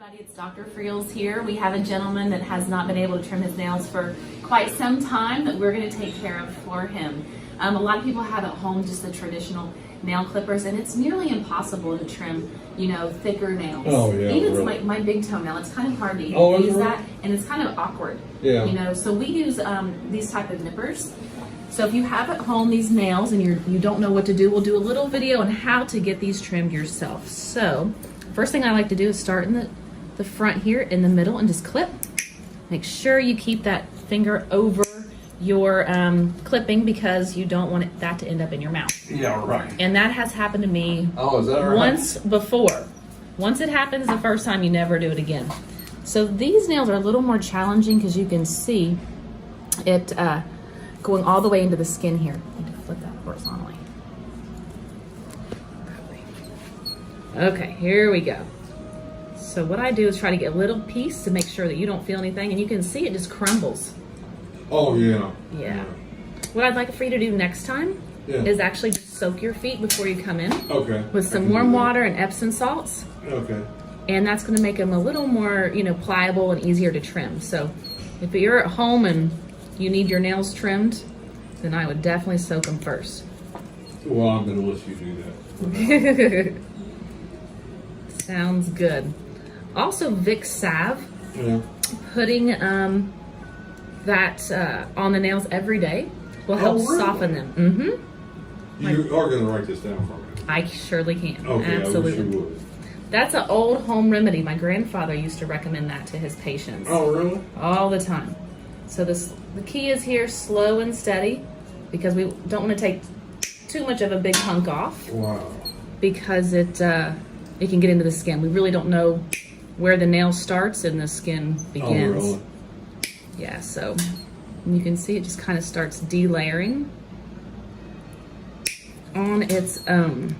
Everybody, it's Dr. Friels here. We have a gentleman that has not been able to trim his nails for quite some time that we're going to take care of for him. A lot of people have at home just the traditional nail clippers, and it's nearly impossible to trim, you know, thicker nails. Oh, yeah, even really. like my big toenail, it's kind of hard to Oh, use really? that, and it's kind of awkward. Yeah. You know, so we use these type of nippers. So if you have at home these nails and you don't know what to do, we'll do a little video on how to get these trimmed yourself. So first thing I like to do is start in the front here in the middle and just clip. Make sure you keep that finger over your clipping because you don't want that to end up in your mouth. Yeah, right. And that has happened to me Oh, is that right? once before. Once it happens the first time, you never do it again. So these nails are a little more challenging because you can see it going all the way into the skin here. I need to flip that horizontally. Okay, here we go. So what I do is try to get a little piece to make sure that you don't feel anything, and you can see it just crumbles. Oh, yeah. Yeah. What I'd like for you to do next time is actually just soak your feet before you come in Okay. with some warm water and Epsom salts. Okay. And that's going to make them a little more, you know, pliable and easier to trim. So if you're at home and you need your nails trimmed, then I would definitely soak them first. Well, I'm going to let you do that. Sounds good. Also, Vicks salve, Yeah. putting that on the nails every day will help really? soften them. Mm-hmm. You are going to write this down for me. I surely can. Okay, Absolutely. I wish you would. That's an old home remedy. My grandfather used to recommend that to his patients. Oh, really? All the time. So the key is here, slow and steady, because we don't want to take too much of a big hunk off. Wow. Because it can get into the skin. We really don't know where the nail starts and the skin begins. Oh, really? Yeah, so you can see it just kind of starts delayering on its own.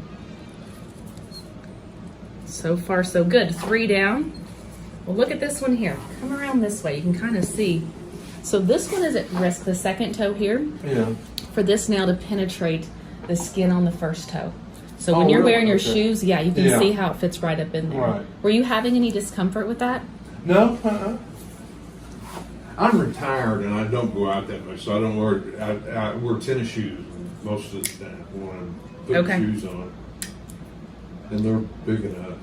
So far, so good. 3 down. Well, look at this one here. Come around this way. You can kind of see. So this one is at risk, the second toe here, for this nail to penetrate the skin on the first toe. So when you're wearing your shoes, you can see how it fits right up in there. Right. Were you having any discomfort with that? No, I'm retired and I don't go out that much, so I don't wear. I wear tennis shoes most of the time when I'm putting shoes on, and they're big enough.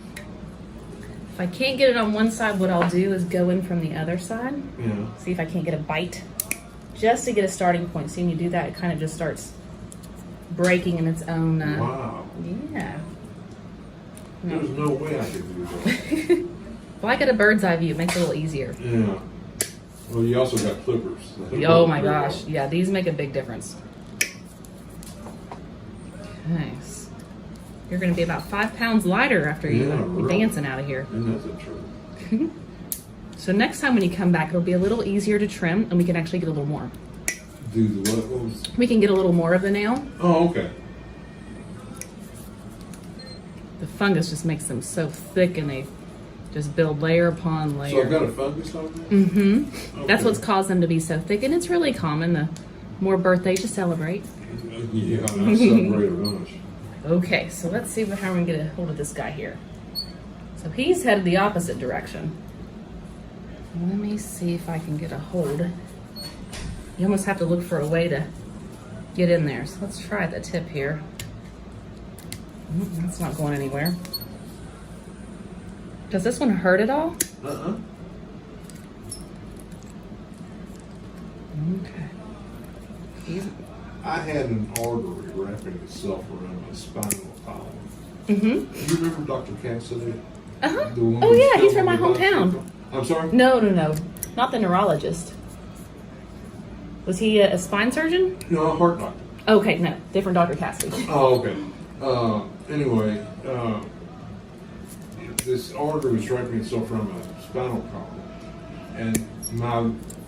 If I can't get it on one side, what I'll do is go in from the other side. Yeah. See if I can't get a bite, just to get a starting point. See, when you do that, it kind of just starts breaking in its own. Wow. Yeah. There's no way I could do that. Well, I got a bird's eye view. It makes it a little easier. Yeah. Well, you also got clippers. Oh my gosh. Yeah, these make a big difference. Nice. You're going to be about 5 pounds lighter after you dancing out of here. And that's the truth. So next time when you come back, it'll be a little easier to trim, and we can actually get a little more. Do the what? We can get a little more of the nail. Oh, okay. The fungus just makes them so thick, and they just build layer upon layer. So I've got a fungus on there? Mm-hmm. Okay. That's what's caused them to be so thick, and it's really common. The more birthdays you celebrate. Yeah, I celebrate a bunch. Okay, so let's see how we're going to get a hold of this guy here. So he's headed the opposite direction. Let me see if I can get a hold. You almost have to look for a way to get in there. So let's try the tip here. That's not going anywhere. Does this one hurt at all? Uh-uh. Okay. I had an artery wrapping itself around my spinal column. Mm-hmm. Do you remember Dr. Cassidy? Uh-huh. The one Oh who's yeah, he's still from my on the hometown. hospital? I'm sorry? No. Not the neurologist. Was he a spine surgeon? No, a heart doctor. Okay, no. Different Dr. Cassidy. Oh, okay. Anyway, this artery was wrapping itself around my spinal column. And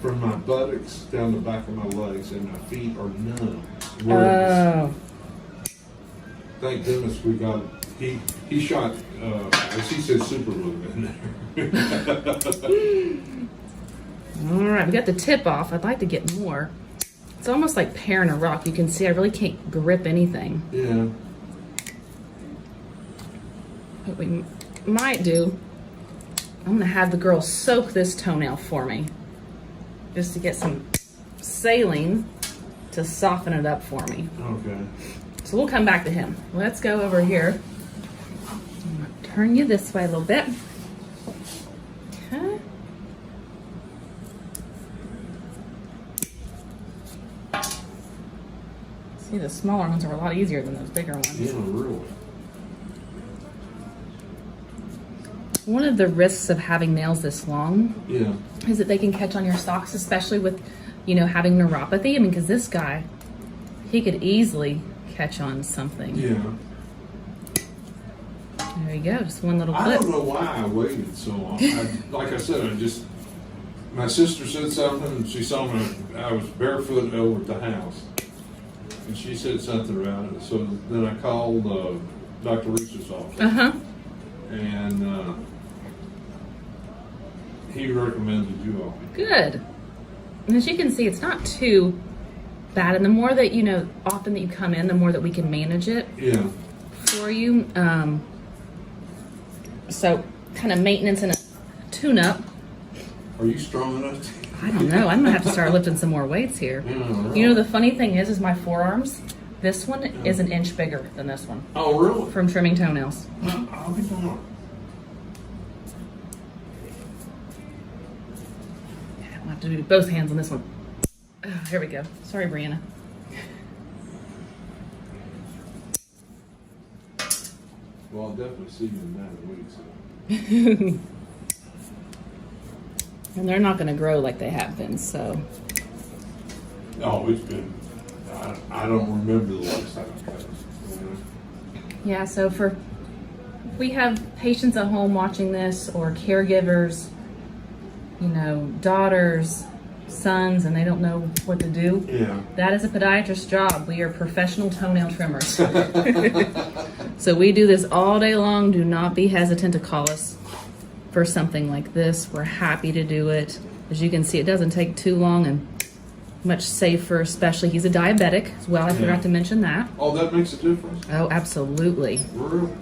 from my buttocks down the back of my legs and my feet are numb. Oh. Thank goodness we got he shot as he said super glue in there. All right, we got the tip off. I'd like to get more. It's almost like paring a rock. You can see I really can't grip anything. Yeah. What we might do I'm gonna have the girls soak this toenail for me, just to get some saline to soften it up for me. Okay. So we'll come back to him. Let's go over here. I'm gonna turn you this way a little bit. Okay. See, the smaller ones are a lot easier than those bigger ones. Yeah, really. One of the risks of having nails this long Yeah. is that they can catch on your socks, especially with, you know, having neuropathy. I mean, because this guy, he could easily catch on something. Yeah. There you go, just one little I clip. don't know why I waited so long. Like I said, my sister said something, and she saw me, I was barefoot over at the house. And she said something about it. So then I called Dr. Reese's office. Uh-huh. And he recommended you all. Good. And as you can see, it's not too bad. And the more that, you know, often that you come in, the more that we can manage it Yeah. for you. So kind of maintenance and a tune-up. Are you strong enough to? I don't know. I'm gonna have to start lifting some more weights here. Yeah, right. You know, the funny thing is my forearms, this one is an inch bigger than this one Oh, really? from trimming toenails. I'll be darned. I'll have to do both hands on this one. Oh, here we go. Sorry, Brianna. Well, I'll definitely see you in 9 weeks. And they're not gonna grow like they have been, so. Oh, it's been. I don't remember the last time I cut it. Yeah, so if we have patients at home watching this, or caregivers, you know, daughters, sons, and they don't know what to do, Yeah. that is a podiatrist's job. We are professional toenail trimmers. So we do this all day long. Do not be hesitant to call us for something like this. We're happy to do it. As you can see, it doesn't take too long and much safer, especially he's a diabetic as well. I forgot to mention that. Oh, that makes a difference. Oh, absolutely. Really?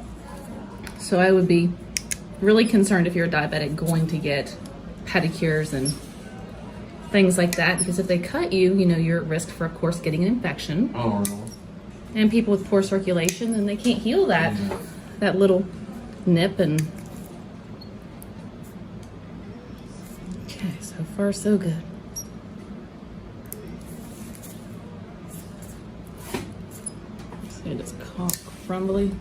So I would be really concerned if you're a diabetic going to get pedicures and things like that, because if they cut you, you know, you're at risk for, of course, getting an infection. Oh, no. And people with poor circulation, and they can't heal that little nip. And okay, so far so good. See, it's crumbly.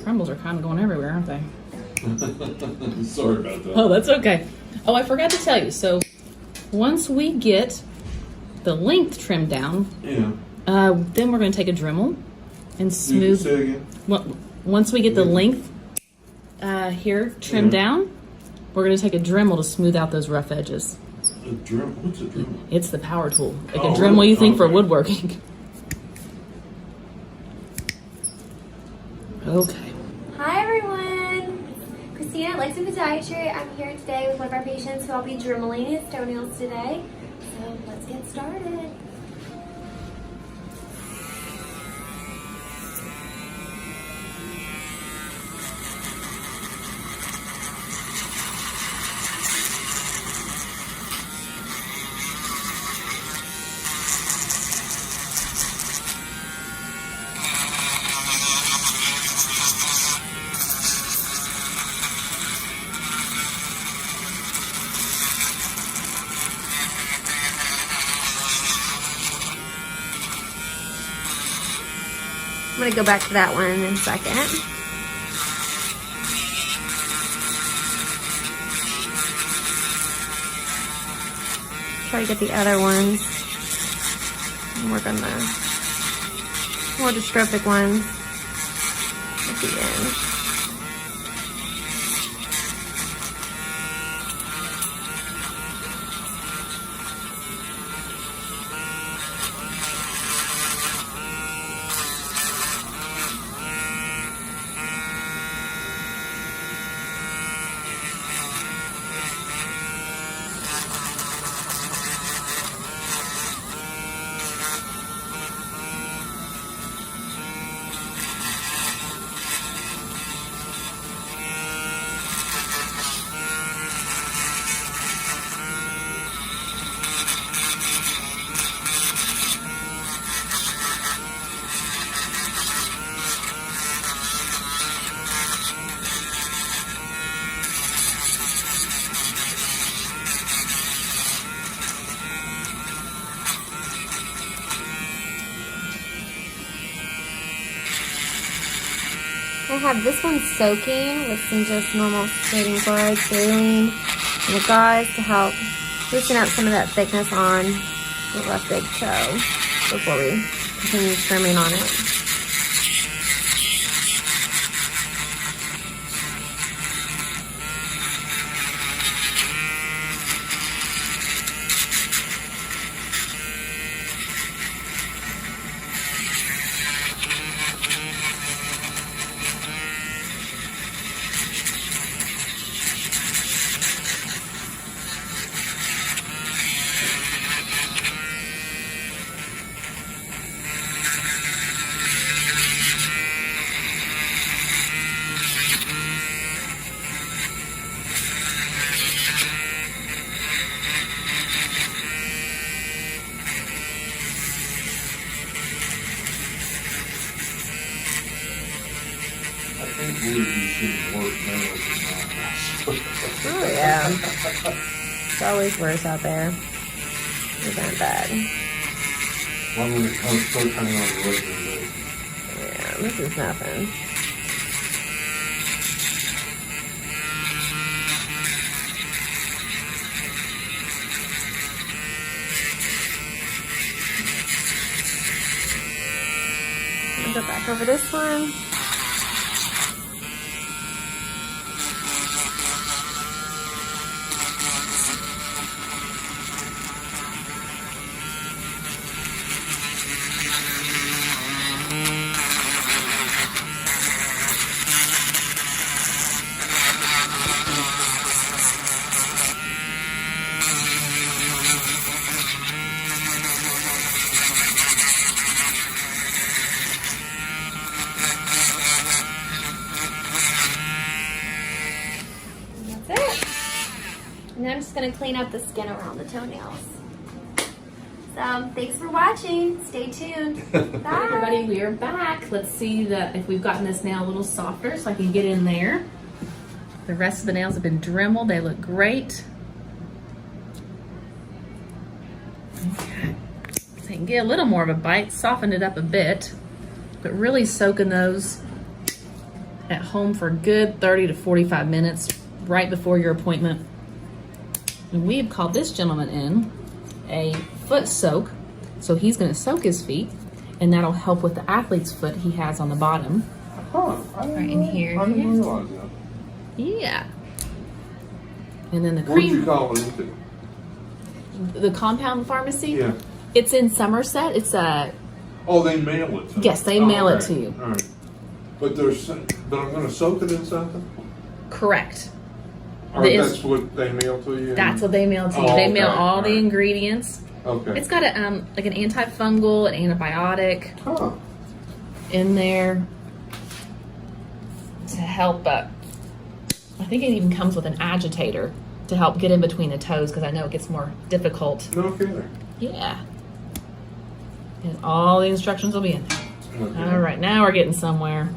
Crumbles are kind of going everywhere, aren't they? Sorry about that. Oh, that's okay. Oh, I forgot to tell you. So once we get the length trimmed down, Yeah. then we're going to take a Dremel and smooth. Say again. Once we get the length here trimmed down, we're going to take a Dremel to smooth out those rough edges. A Dremel? What's a Dremel? It's the power tool. Like Oh, a Dremel really? you think for Okay. woodworking. Okay. Hi everyone, Christina at Lexington Podiatry. I'm here today with one of our patients who I'll be dremeling his toenails today. So let's get started. I'm going to go back to that one in a second. Try to get the other ones and work on the more dystrophic ones at the end. I have this one soaking with some just normal sodium chloride, saline, and the gauze to help loosen up some of that thickness on the left big toe before we continue trimming on it. I think we would be seeing worse nails than mine. Oh yeah. It's always worse out there. These aren't bad. One when it comes so kind of on the regular day. Yeah, this is nothing. I'm gonna go back over this one. And I'm just going to clean up the skin around the toenails. So, thanks for watching. Stay tuned. Bye. Hi everybody, we are back. Let's see that if we've gotten this nail a little softer so I can get in there. The rest of the nails have been dremeled. They look great. Okay. So I can get a little more of a bite, soften it up a bit, but really soaking those at home for a good 30 to 45 minutes right before your appointment. And we've called this gentleman in a foot soak. So he's going to soak his feet, and that'll help with the athlete's foot he has on the bottom. Huh, I didn't Right in here. I didn't realize that. Yeah. And then the Where'd you cream, call it into? the compound pharmacy. Yeah. It's in Somerset. It's a, Oh, they mail it to yes, they me. mail it Okay. to you. All right. But but I'm going to soak it in something? Correct. Or This- that's what they mail to you? That's what they mail to you. Oh, They mail okay. all the Alright. ingredients. Okay. It's got a like an antifungal, an antibiotic Huh. in there to help. I think it even comes with an agitator to help get in between the toes because I know it gets more difficult. No kidding. Yeah. And all the instructions will be in there. Okay. All right, now we're getting somewhere.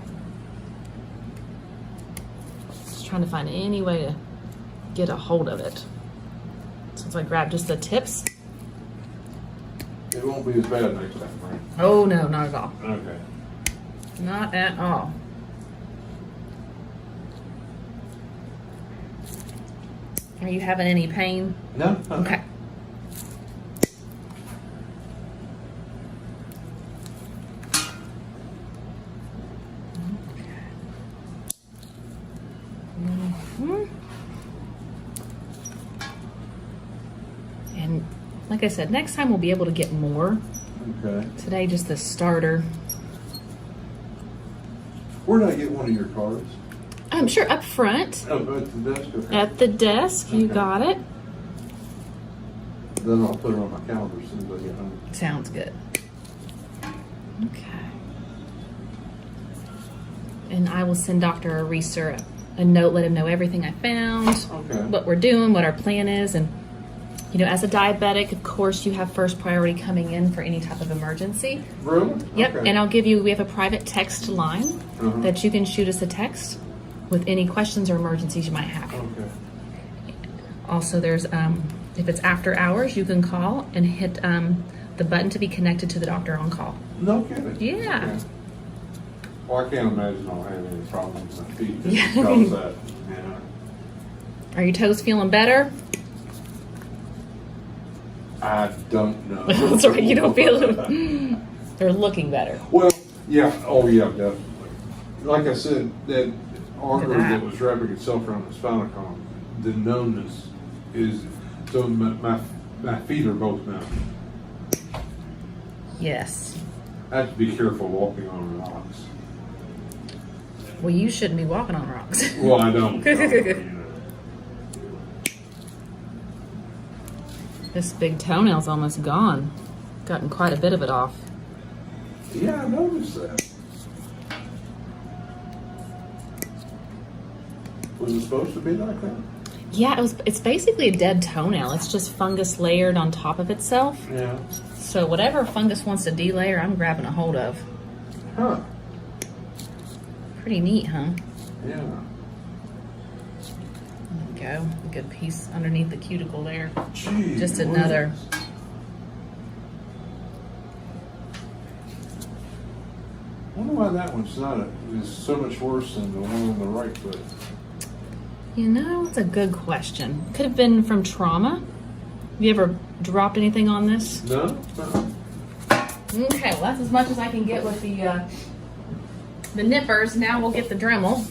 Just trying to find any way to get a hold of it. Since I grab just the tips. It won't be as bad next time, right? Oh no, not at all. Okay. Not at all. Are you having any pain? No? Okay. Mhm. And like I said, next time we'll be able to get more. Okay. Today, just the starter. Where did I get one of your cards? I'm sure up front Oh, at the desk? Okay. at the desk, you Okay. got it. Then I'll put it on my calendar as soon as I get home. Sounds good. Okay. And I will send Dr. Areser a note, let him know everything I found, Okay. what we're doing, what our plan is. And, you know, as a diabetic, of course, you have first priority coming in for any type of emergency. Really? Yep. Okay. And we have a private text line Uh-huh. that you can shoot us a text with any questions or emergencies you might have. Okay. Also, there's, if it's after hours, you can call and hit the button to be connected to the doctor on call. No kidding. Yeah. Okay. Well, I can't imagine I'll have any problems with my feet. Yeah. Because that, yeah. Are your toes feeling better? I don't know. That's right, you don't feel them. They're looking better. Well, yeah, oh yeah, definitely. Like I said, that artery that was wrapping itself around the spinal column, the numbness is, so my feet are both numb. Yes. I have to be careful walking on rocks. Well, you shouldn't be walking on rocks. Well, I don't. This big toenail's almost gone. Gotten quite a bit of it off. Yeah, I noticed that. Was it supposed to be like that? Yeah, it's basically a dead toenail. It's just fungus layered on top of itself. Yeah. So whatever fungus wants to delayer, I'm grabbing a hold of. Huh. Pretty neat, huh? Yeah. There you go. A good piece underneath the cuticle there. Gee, Just another. whiz. I wonder why that one's is so much worse than the one on the right foot. You know, it's a good question. Could have been from trauma. Have you ever dropped anything on this? No? No. Okay, well that's as much as I can get with the nippers. Now we'll get the Dremel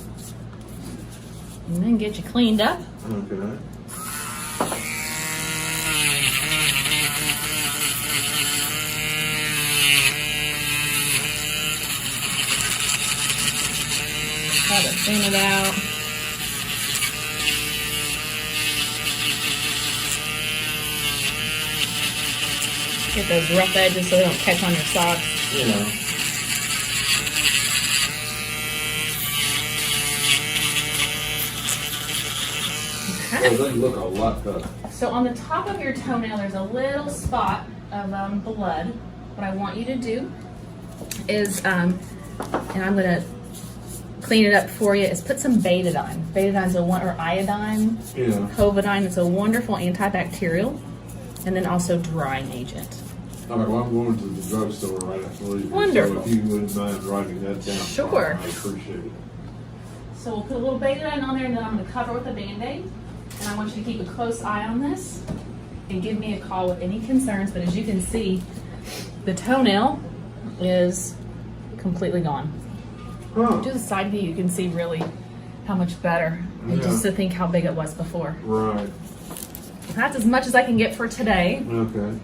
and then get you cleaned up. Okay. Try to thin it out. Get those rough edges so they don't catch on your socks. Yeah. Okay. Well, they look a lot better. So on the top of your toenail, there's a little spot of blood. What I want you to do is, and I'm gonna clean it up for you, is put some betadine. Betadine's or iodine, Yeah. Covidine. It's a wonderful antibacterial, and then also drying agent. All right, well, I'm going to the drugstore right after leaving. Wonderful. So if you wouldn't mind writing that down. Sure. I appreciate it. So we'll put a little betadine on there, and then I'm gonna cover it with a Band-Aid. And I want you to keep a close eye on this and give me a call with any concerns. But as you can see, the toenail is completely gone. Huh. Do the side view, you can see really how much better. And just to think how big it was before. Right. That's as much as I can get for today. Okay.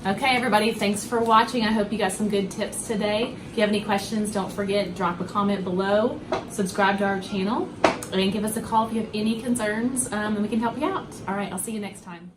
Okay, everybody, thanks for watching. I hope you got some good tips today. If you have any questions, don't forget, drop a comment below, subscribe to our channel, and give us a call if you have any concerns, and we can help you out. All right, I'll see you next time.